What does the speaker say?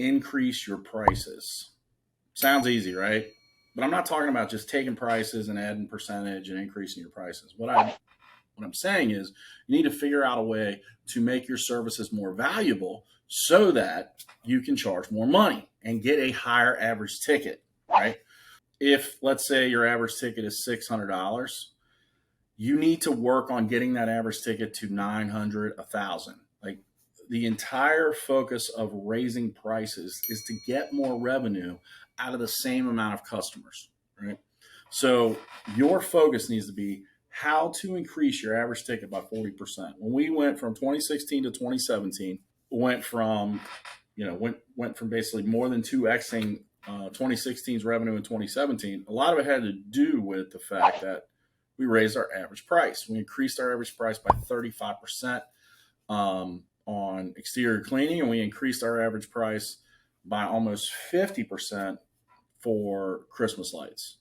increase your prices. Sounds easy, right? But I'm not talking about just taking prices and adding percentage and increasing your prices. What I'm saying is you need to figure out a way to make your services more valuable so that you can charge more money and get a higher average ticket, right? If let's say your average ticket is $600, you need to work on getting that average ticket to 900, 1,000. Like the entire focus of raising prices is to get more revenue out of the same amount of customers, right? So your focus needs to be how to increase your average ticket by 40%. When we went from 2016 to 2017, went from went from basically more than 2xing 2016's revenue in 2017. A lot of it had to do with the fact that we raised our average price. We increased our average price by 35% on exterior cleaning, and we increased our average price by almost 50% for Christmas lights.